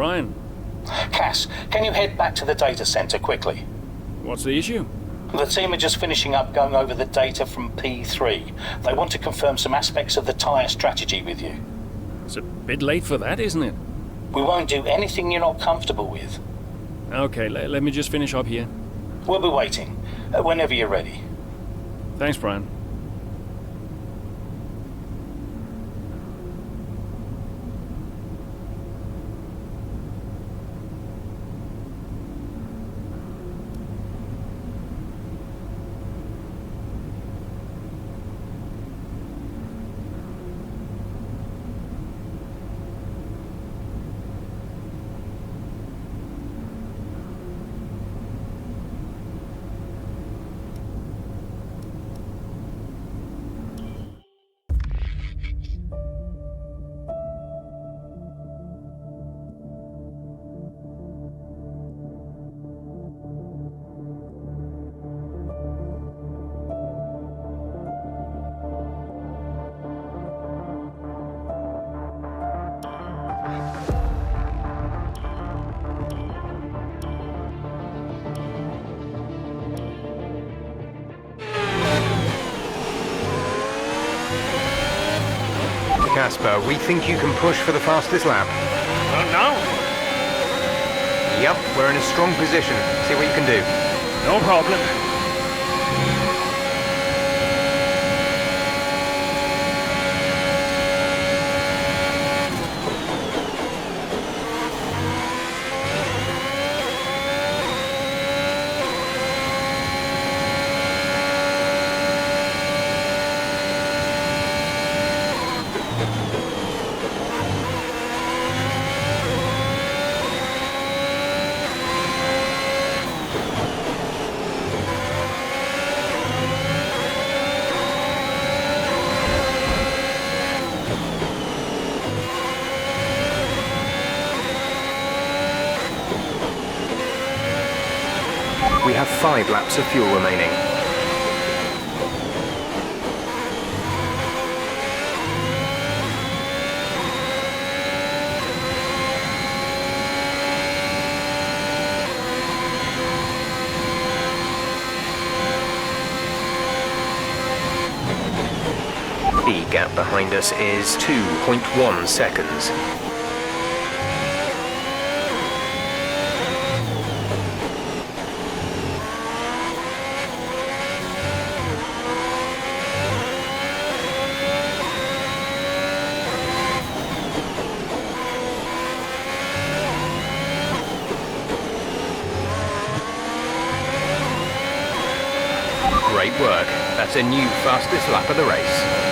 Brian. Cass, can you head back to the data center quickly? What's the issue? The team are just finishing up going over the data from P3. They want to confirm some aspects of the tire strategy with you. It's a bit late for that, isn't it? We won't do anything you're not comfortable with. Okay, let me just finish up here. We'll be waiting, whenever you're ready. Thanks, Brian. Casper, we think you can push for the fastest lap. Now? Yep, we're in a strong position. See what you can do. No problem. We have 5 laps of fuel remaining. The gap behind us is 2.1 seconds. Great work. That's a new fastest lap of the race.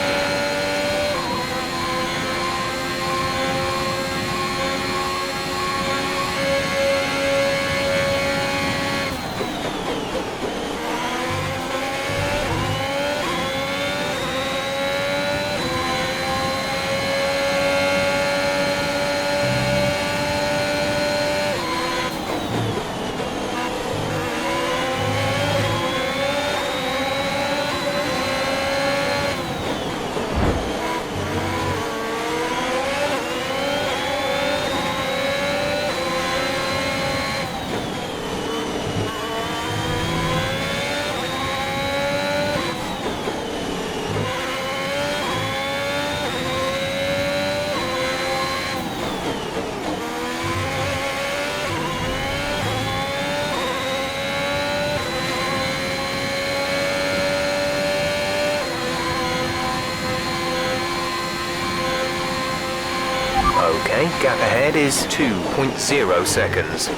Okay, gap ahead is 2.0 seconds.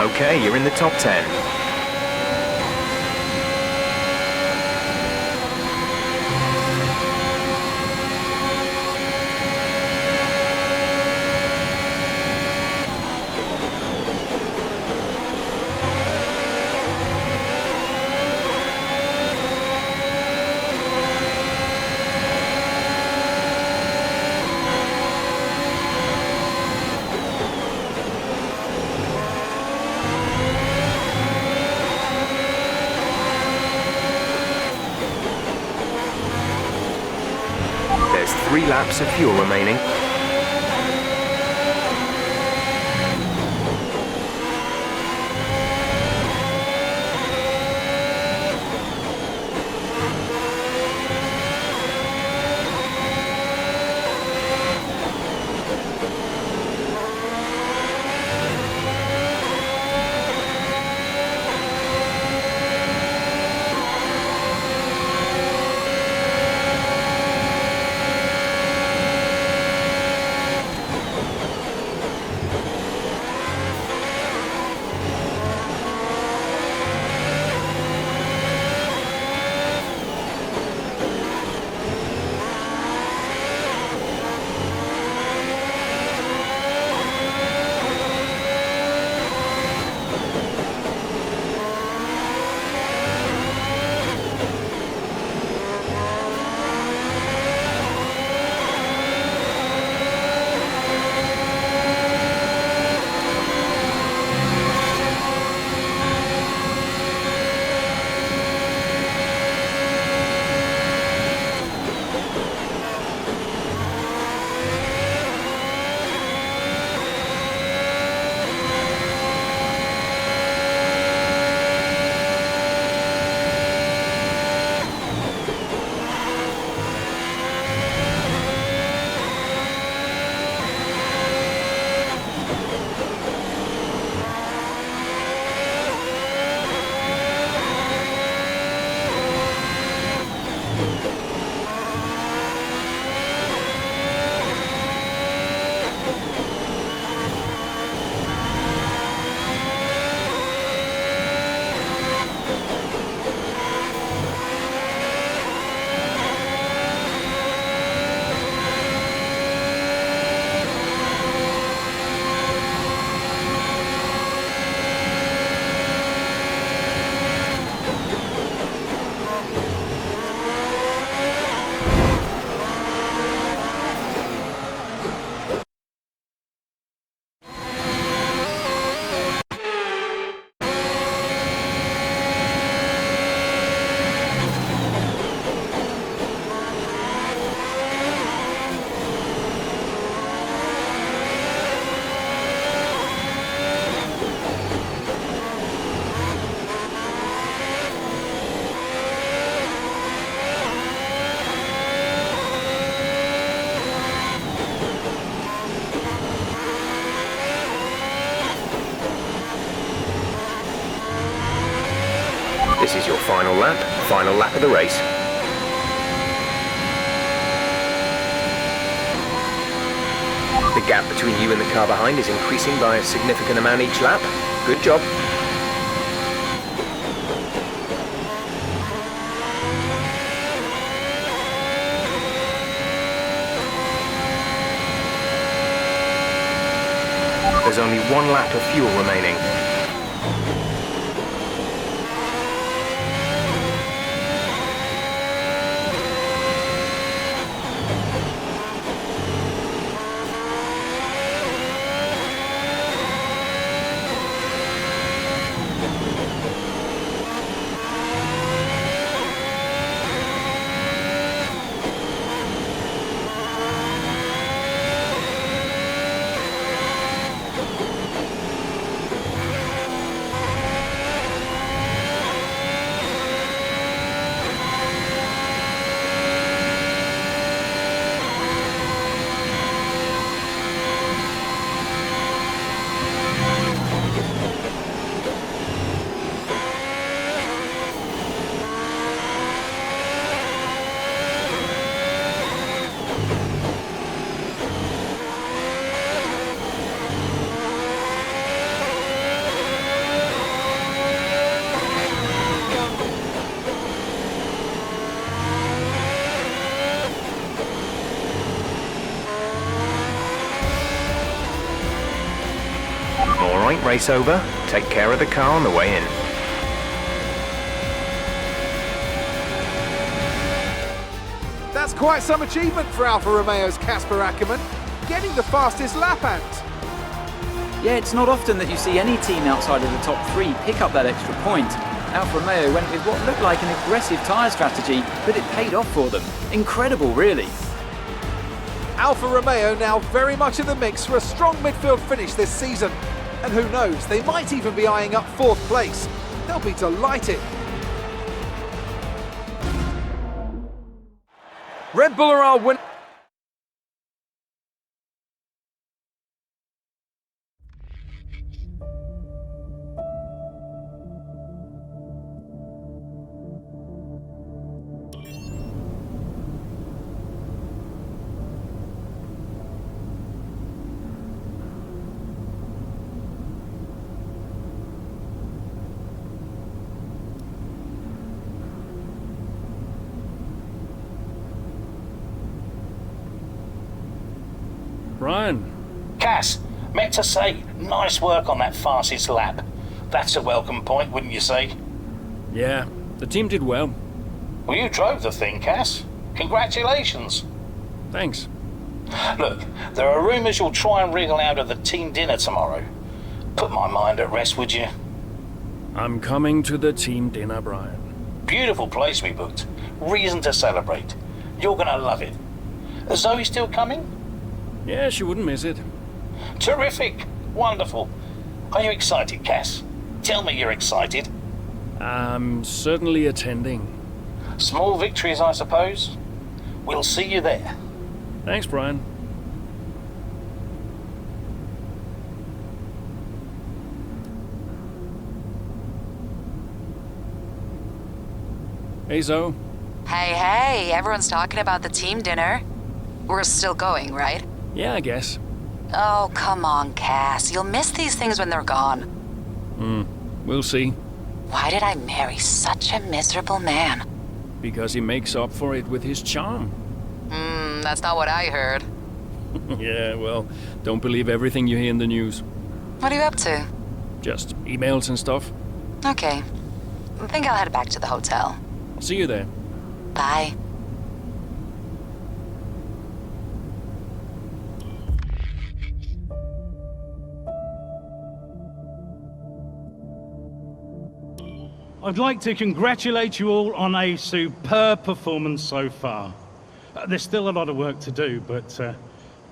Okay, you're in the top 10. 3 laps of fuel remaining. This is your final lap of the race. The gap between you and the car behind is increasing by a significant amount each lap. Good job. There's only 1 lap of fuel remaining. Alright, race over. Take care of the car on the way in. That's quite some achievement for Alfa Romeo's Casper Ackermann, getting the fastest lap out. Yeah, it's not often that you see any team outside of the top 3 pick up that extra point. Alfa Romeo went with what looked like an aggressive tyre strategy, but it paid off for them. Incredible, really. Alfa Romeo now very much in the mix for a strong midfield finish this season. And who knows, they might even be eyeing up 4th place. They'll be delighted. Red Bull are our win. Brian, Cass, meant to say, nice work on that fastest lap. That's a welcome point, wouldn't you say? yeah, the team did well. Well, you drove the thing, Cass. Congratulations. Thanks. Look, there are rumours you'll try and wriggle out of the team dinner tomorrow. Put my mind at rest, would you? I'm coming to the team dinner, Brian. Beautiful place we booked. Reason to celebrate. You're gonna love it. Is Zoe still coming? Yeah, she wouldn't miss it. Terrific. Wonderful. Are you excited, Cass? Tell me you're excited. I'm certainly attending. Small victories, I suppose. We'll see you there. Thanks, Brian. Hey, Zoe. Hey, everyone's talking about the team dinner. We're still going, right? Yeah, I guess. Oh, come on, Cass. You'll miss these things when they're gone. We'll see. Why did I marry such a miserable man? Because he makes up for it with his charm. That's not what I heard. Yeah, well, don't believe everything you hear in the news. What are you up to? Just emails and stuff. Okay. I think I'll head back to the hotel. See you there. Bye. I'd like to congratulate you all on a superb performance so far. There's still a lot of work to do, but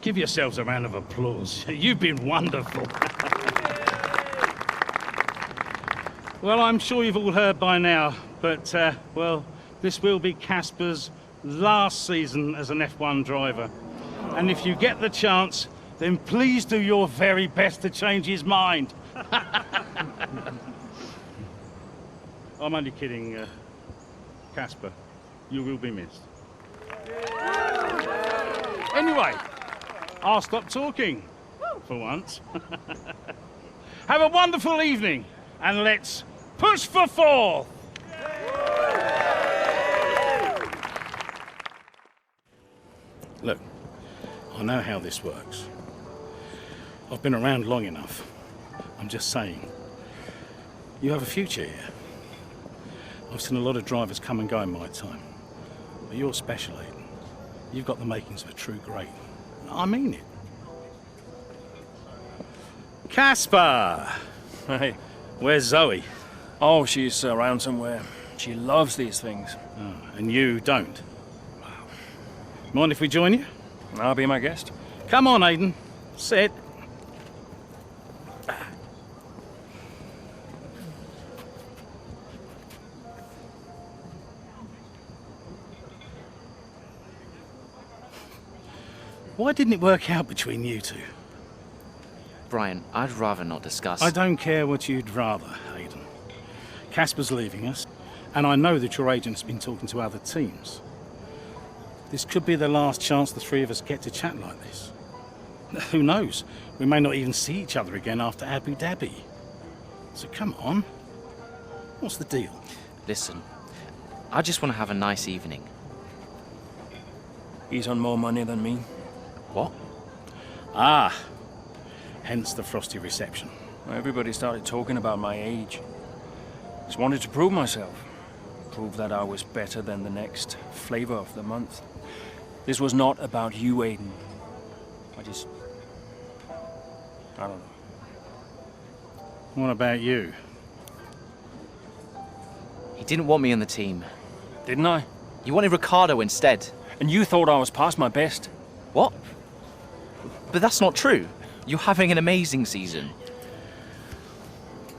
give yourselves a round of applause. You've been wonderful. Well, I'm sure you've all heard by now, but, well, this will be Casper's last season as an F1 driver. And if you get the chance, then please do your very best to change his mind. I'm only kidding, Casper. You will be missed. Anyway, I'll stop talking, for once. Have a wonderful evening, and let's push for 4th! Look, I know how this works. I've been around long enough. I'm just saying, you have a future here. I've seen a lot of drivers come and go in my time. But you're special, Aiden. You've got the makings of a true great. I mean it. Casper! Hey. Where's Zoe? Oh, she's around somewhere. She loves these things. Oh, and you don't? Mind if we join you? I'll be my guest. Come on, Aiden. Sit. Why didn't it work out between you two? Brian, I'd rather not discuss. I don't care what you'd rather, Aiden. Casper's leaving us, and I know that your agent's been talking to other teams. This could be the last chance the three of us get to chat like this. Who knows? We may not even see each other again after Abu Dhabi. So come on. What's the deal? Listen, I just want to have a nice evening. He's on more money than me. What? Ah, hence the frosty reception. Everybody started talking about my age. Just wanted to prove myself. Prove that I was better than the next flavor of the month. This was not about you, Aiden. I don't know. What about you? He didn't want me on the team. Didn't I? You wanted Ricardo instead. And you thought I was past my best. What? But that's not true. You're having an amazing season.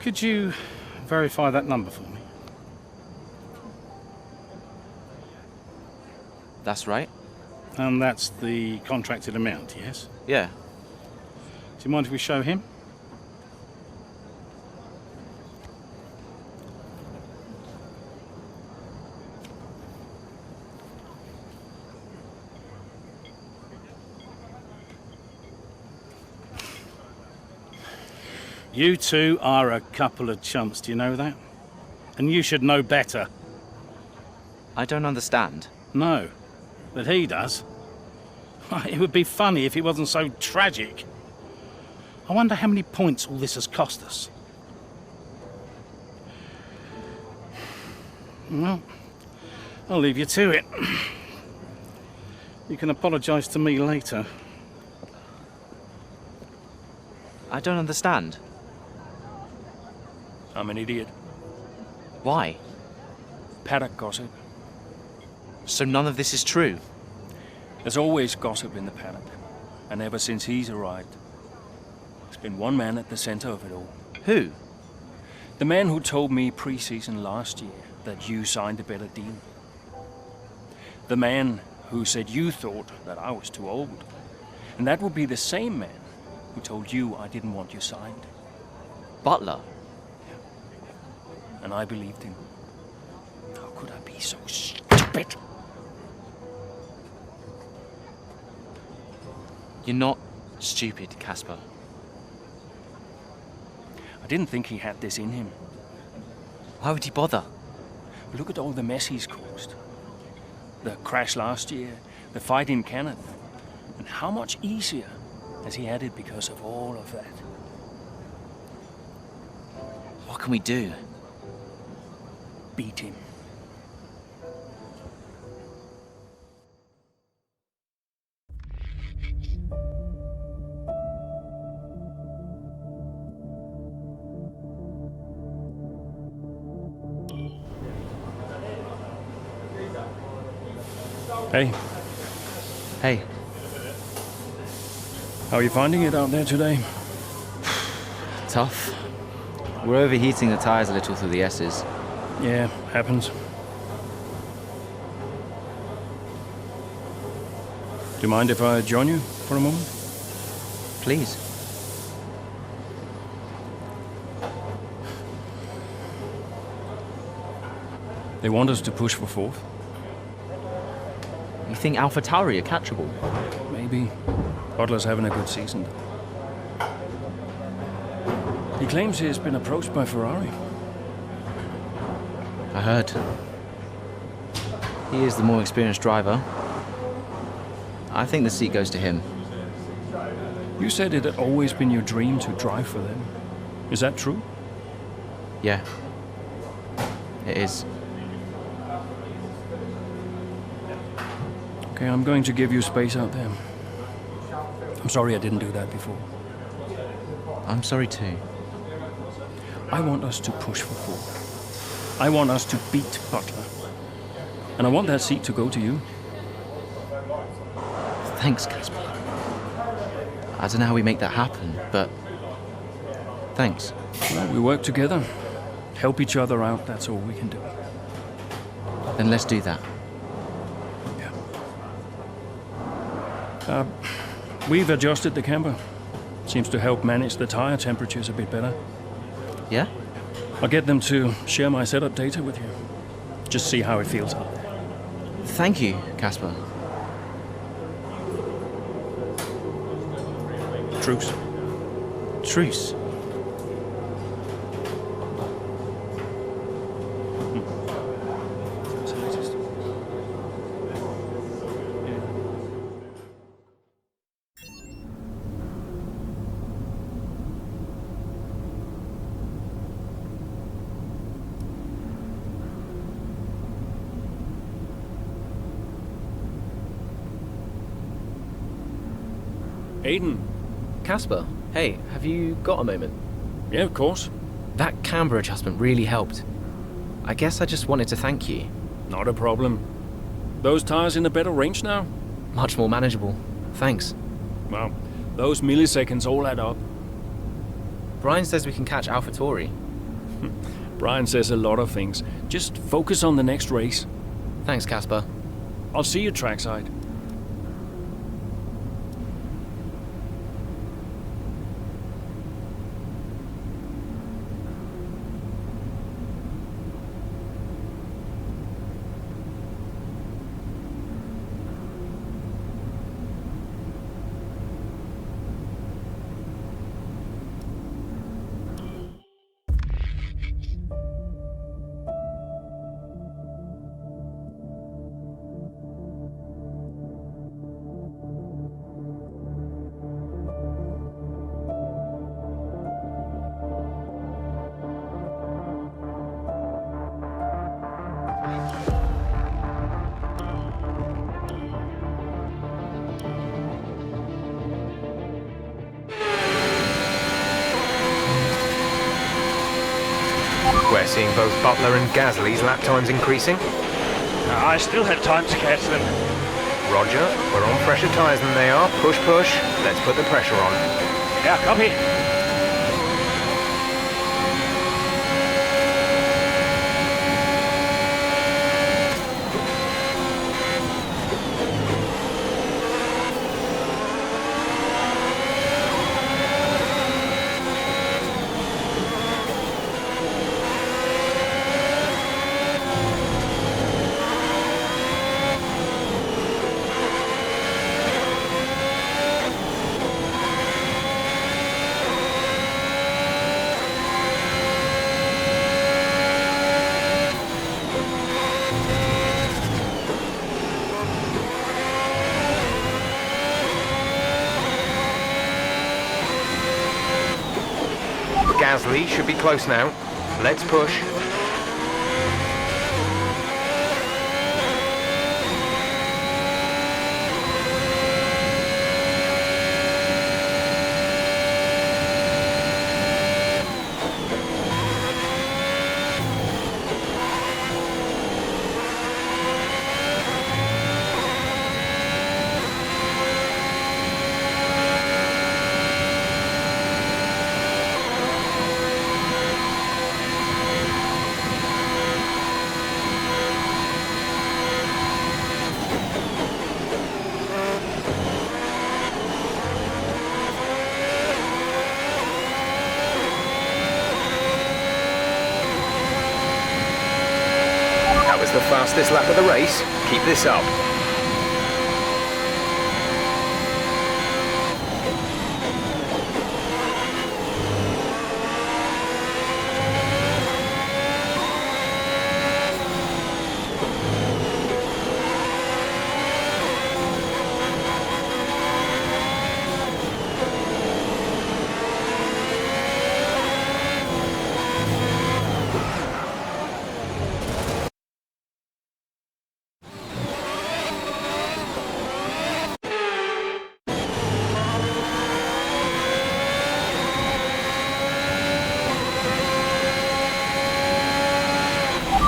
Could you verify that number for me? That's right. And that's the contracted amount, yes? Yeah. Do you mind if we show him? You two are a couple of chumps, do you know that? And you should know better. I don't understand. No, but he does. It would be funny if it wasn't so tragic. I wonder how many points all this has cost us. Well, I'll leave you to it. You can apologise to me later. I don't understand. I'm an idiot. Why? Paddock gossip. So none of this is true? There's always gossip in the paddock, and ever since he's arrived, there's been one man at the center of it all. Who? The man who told me pre-season last year that you signed a better deal. The man who said you thought that I was too old. And that would be the same man who told you I didn't want you signed. Butler? And I believed him. How could I be so stupid? You're not stupid, Casper. I didn't think he had this in him. Why would he bother? Look at all the mess he's caused. The crash last year, the fight in Canada. And how much easier has he had it because of all of that? What can we do? Beat him. Hey, Hey, how are you finding it out there today? tough. We're overheating the tyres a little through the S's. Yeah, happens. Do you mind if I join you for a moment? Please. They want us to push for fourth. You think AlphaTauri are catchable? Maybe. Butler's having a good season. He claims he's been approached by Ferrari. I heard. He is the more experienced driver. I think the seat goes to him. You said it had always been your dream to drive for them. Is that true? Yeah. It is. Okay, I'm going to give you space out there. I'm sorry I didn't do that before. I'm sorry too. I want us to push for fourth. I want us to beat Butler. And I want that seat to go to you. Thanks, Casper. I don't know how we make that happen, but thanks. Well, we work together. Help each other out, that's all we can do. Then let's do that. We've adjusted the camber. Seems to help manage the tire temperatures a bit better. Yeah? I'll get them to share my setup data with you. Just see how it feels out there. Thank you, Casper. Truce. Truce. Aiden. Casper, hey, have you got a moment? Yeah, of course. That camber adjustment really helped. I guess I just wanted to thank you. Not a problem. Those tires in a better range now? Much more manageable. Thanks. Well, Those milliseconds all add up. Brian says we can catch AlphaTauri. Brian says a lot of things. Just focus on the next race. Thanks, Casper. I'll see you trackside. We're seeing both Butler and Gasly's lap times increasing. I still had time to catch them. Roger, we're on fresher tyres than they are. Push, push. Let's put the pressure on. Yeah, copy. Gasly should be close now. Let's push. The fastest lap of the race. Keep this up.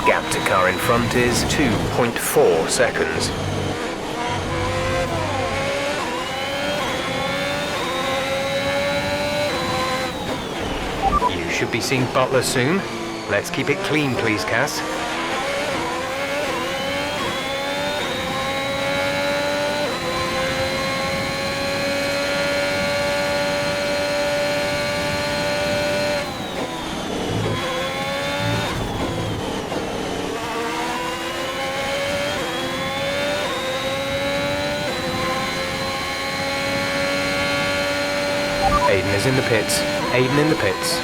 Gap to car in front is 2.4 seconds. You should be seeing Butler soon. Let's keep it clean, please, Cass. Aiden is in the pits. Aiden in the pits.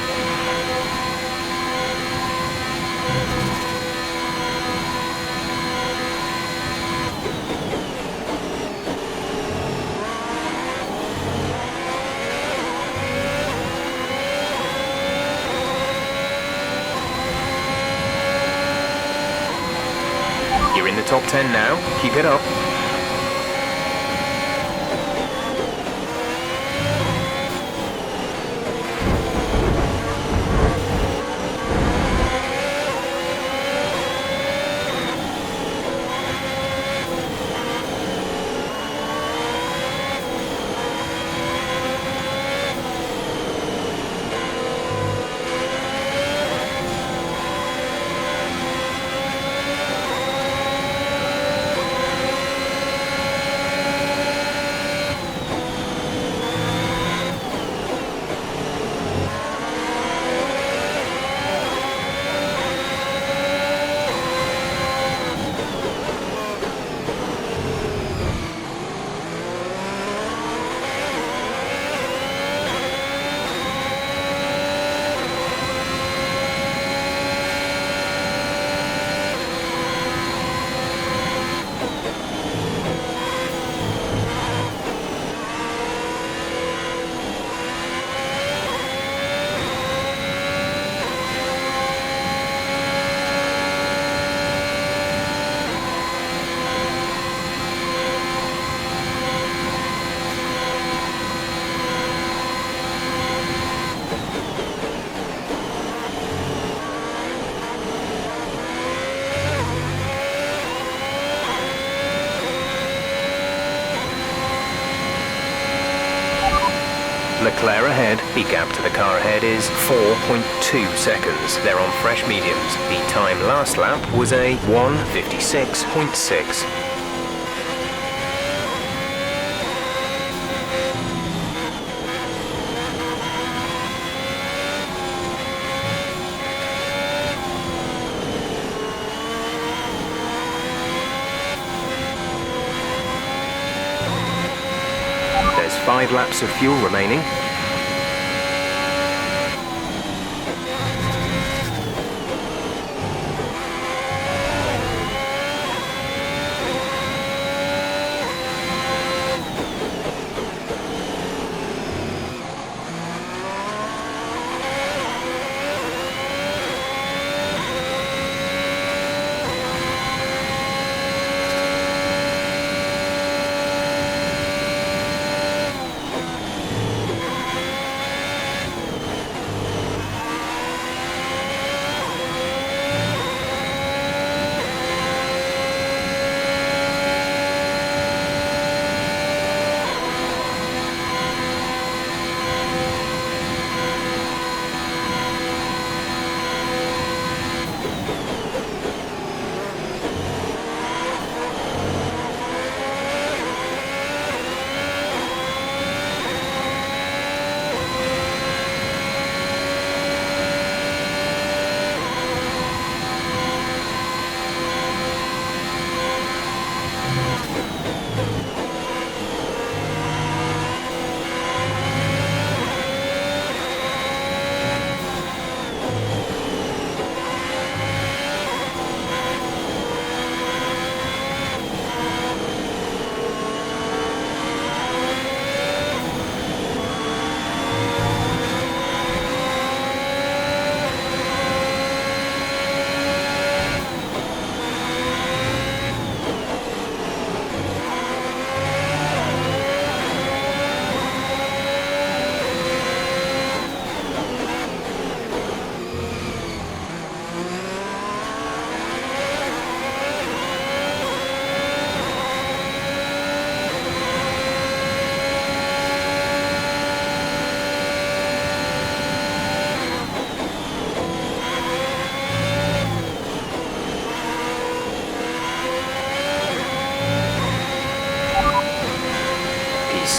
You're in the top 10 now. Keep it up. The gap to the car ahead is 4.2 seconds. They're on fresh mediums. The time last lap was a 1:56.6. There's 5 laps of fuel remaining.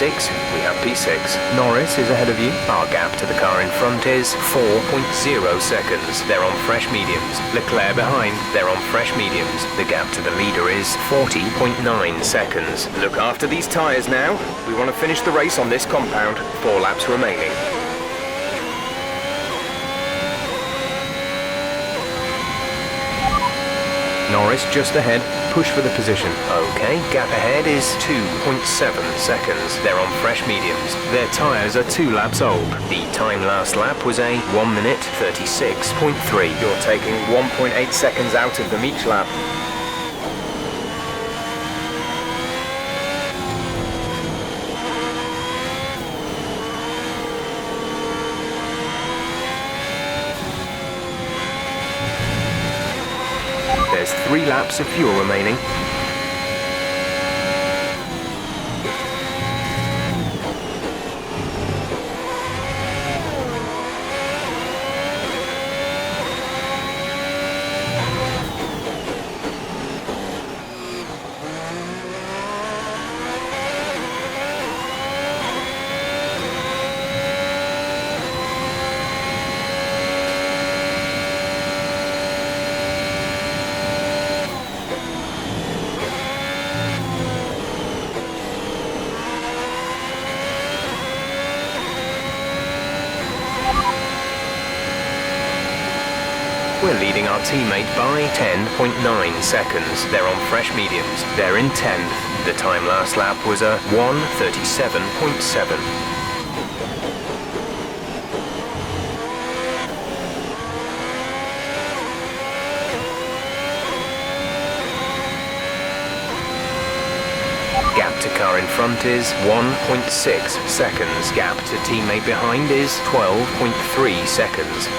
We have P6. Norris is ahead of you. Our gap to the car in front is 4.0 seconds. They're on fresh mediums. Leclerc behind. They're on fresh mediums. The gap to the leader is 40.9 seconds. Look after these tyres now. We want to finish the race on this compound. 4 laps remaining. Norris just ahead. Push for the position. Okay, gap ahead is 2.7 seconds. They're on fresh mediums. Their tyres are 2 laps old. The time last lap was a 1:36.3. You're taking 1.8 seconds out of them each lap. There's 3 laps of fuel remaining. We're leading our teammate by 10.9 seconds. They're on fresh mediums. They're in 10th. The time last lap was a 1:37.7. Gap to car in front is 1.6 seconds. Gap to teammate behind is 12.3 seconds.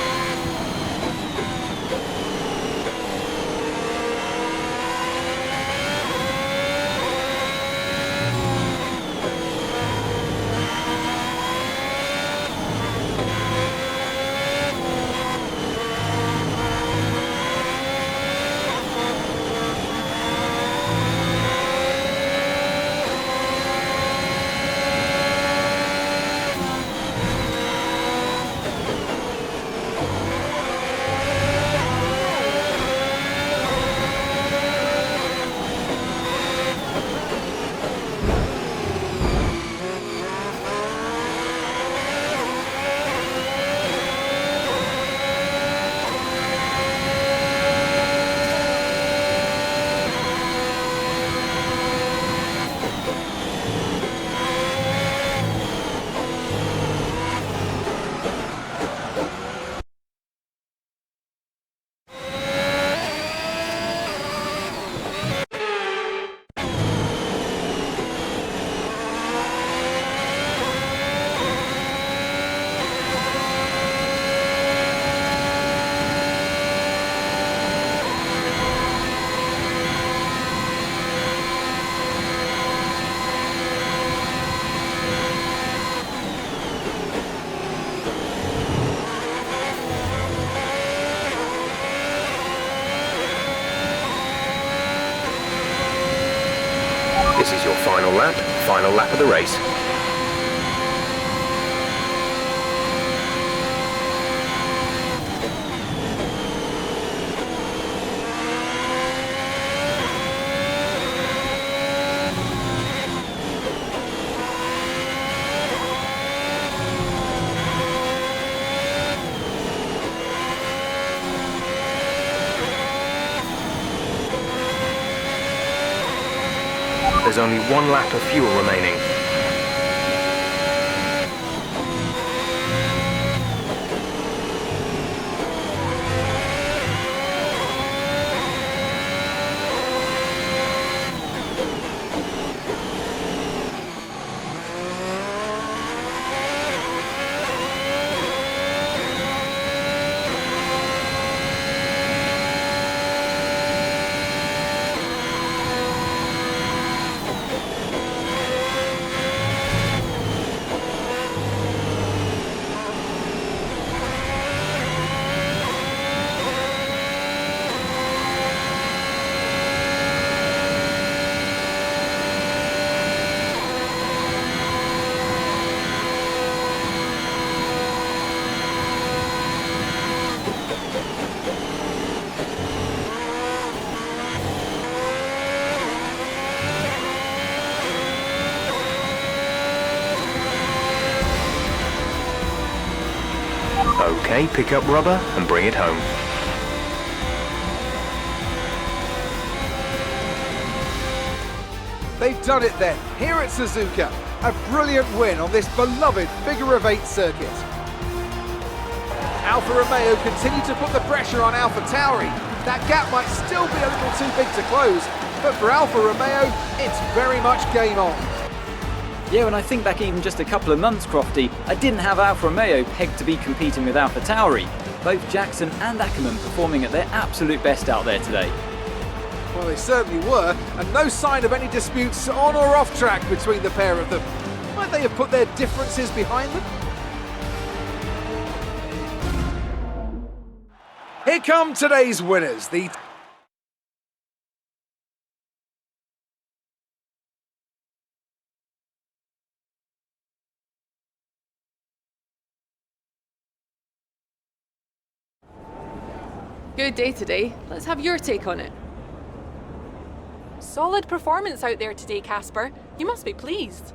This is your final lap of the race. There's only 1 lap of fuel remaining. Okay, pick up rubber and bring it home. They've done it then, here at Suzuka. A brilliant win on this beloved figure-of-8 circuit. Alfa Romeo continue to put the pressure on AlphaTauri. That gap might still be a little too big to close, but for Alfa Romeo, it's very much game on. Yeah, when I think back even just a couple of months, Crofty, I didn't have Alfa Romeo pegged to be competing with AlphaTauri. Both Jackson and Ackerman performing at their absolute best out there today. Well, they certainly were, and no sign of any disputes on or off track between the pair of them. Might they have put their differences behind them? Here come today's winners, the Good day today. Let's have your take on it. Solid performance out there today, Casper. You must be pleased.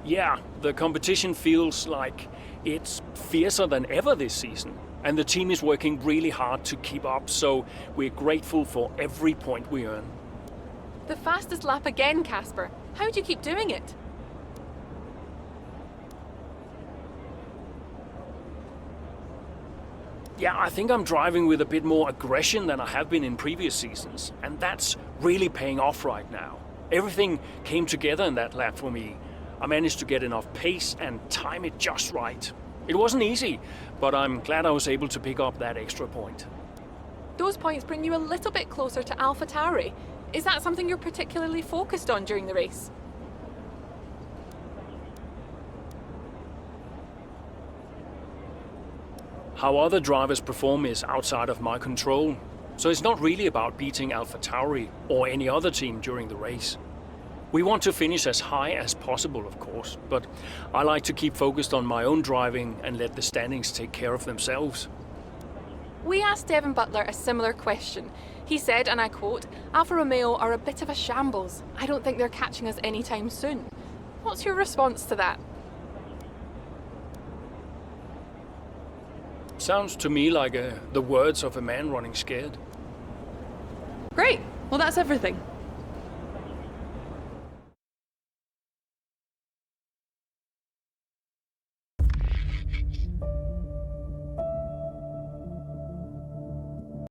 Yeah, the competition feels like it's fiercer than ever this season. And the team is working really hard to keep up, so we're grateful for every point we earn. The fastest lap again, Casper. How do you keep doing it? Yeah, I think I'm driving with a bit more aggression than I have been in previous seasons, and that's really paying off right now. Everything came together in that lap for me. I managed to get enough pace and time it just right. It wasn't easy, but I'm glad I was able to pick up that extra point. Those points bring you a little bit closer to AlphaTauri. Is that something you're particularly focused on during the race? How other drivers perform is outside of my control, so it's not really about beating AlphaTauri or any other team during the race. We want to finish as high as possible, of course, but I like to keep focused on my own driving and let the standings take care of themselves. We asked Devin Butler a similar question. He said, and I quote, "Alfa Romeo are a bit of a shambles. I don't think they're catching us anytime soon." What's your response to that? Sounds to me like the words of a man running scared. Great. Well, that's everything.